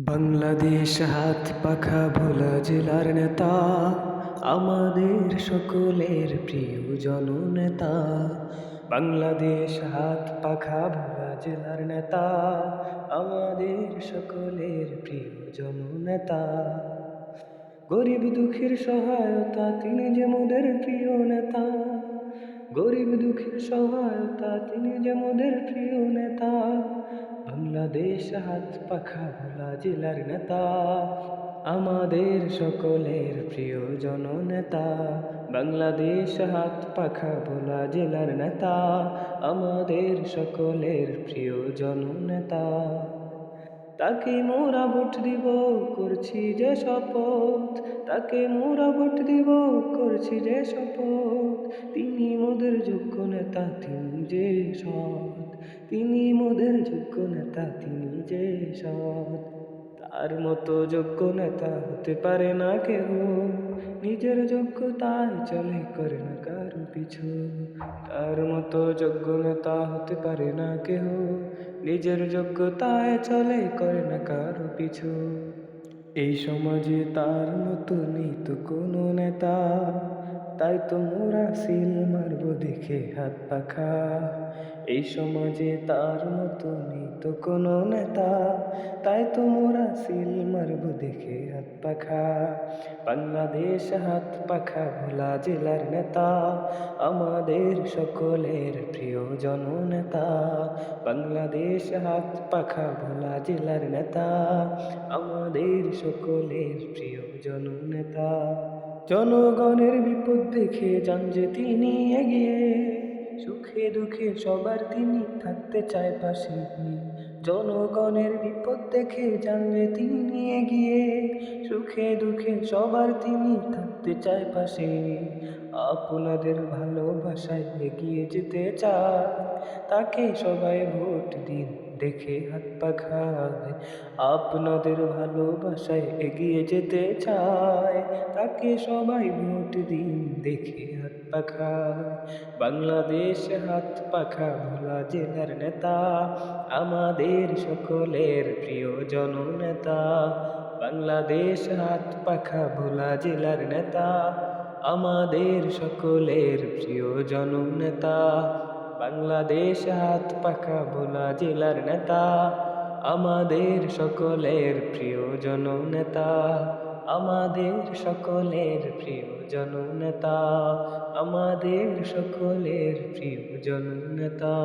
বাংলাদেশ হাত পাখা ভোলা জেলার নেতা, আমাদের সকলের প্রিয় জননেতা। বাংলাদেশ হাত পাখা ভোলা জেলার নেতা, আমাদের সকলের প্রিয় জননেতা। গরিব দুঃখীর সহায়তা তিনি যে মোদের প্রিয় নেতা। গরিব দুঃখীর সহায়তা তিনি যে মোদের প্রিয় নেতা। বাংলাদেশ হাত পাখা ভোলা জেলার নেতা, আমাদের সকলের প্রিয় জননেতা। বাংলাদেশ হাত পাখা ভোলা জেলার নেতা, আমাদের সকলের প্রিয় জননেতা। তাকে মোরা ভোট দিব করছি যে শপথ, তাকে মোরা ভোট দিব করছি যে শপথ। তিনি মোদের যোগ্য নেতা, তিনি যে সৎ। তিনি মোদের যোগ্য নেতা, তিনি যে সৎ। তার মতো যোগ্য নেতা হতে পারে না কেহ, নিজের যোগ্যতায় চলে করে না কারো পিছু। তার মতো যোগ্য নেতা হতে পারে না কেহ, নিজের যোগ্যতায় চলে করে না কারো পিছু। এই সমাজে তার মতো নেই তো কোনো নেতা, তাই তো মোরা সিল মারব দেখে হাত পাখা। এই সমাজে তার মতো নেই তো কোনো নেতা, তাই তো মোরা সিল মারব দেখে হাত পাখা। বাংলাদেশ হাত পাখা ভোলা জেলার নেতা, আমাদের সকলের প্রিয় জননেতা। বাংলাদেশ হাত পাখা ভোলা জেলার নেতা, আমাদের সকলের প্রিয় জননেতা। জনগণের বিপদ দেখে যান যে তিনি এগিয়ে, সুখে দুঃখে সবার তিনি থাকতে চায় পাশে। জনগণের বিপদ দেখে যান যে তিনি এগিয়ে, সুখে দুঃখে সবার তিনি থাকতে চায় পাশে। আপনাদের ভালোবাসায় এগিয়ে যেতে চায়, তাকে সবাই ভোট দিন দেখে হাত পাখায়। আপনাদের ভালোবাসায় এগিয়ে যেতে চায়, তাকে সবাই ভোট দিন দেখে হাত পাখায়। বাংলাদেশ হাত পাখা ভোলা জেলার নেতা, আমাদের সকলের প্রিয় জননেতা। বাংলাদেশ হাত পাখা ভোলা জেলার নেতা, আমাদের সকলের প্রিয় জননেতা। বাংলাদেশ হাত পাখা ভোলা জেলার নেতা, আমাদের সকলের প্রিয় জননেতা। আমাদের সকলের প্রিয় জননেতা, আমাদের সকলের প্রিয় জননেতা।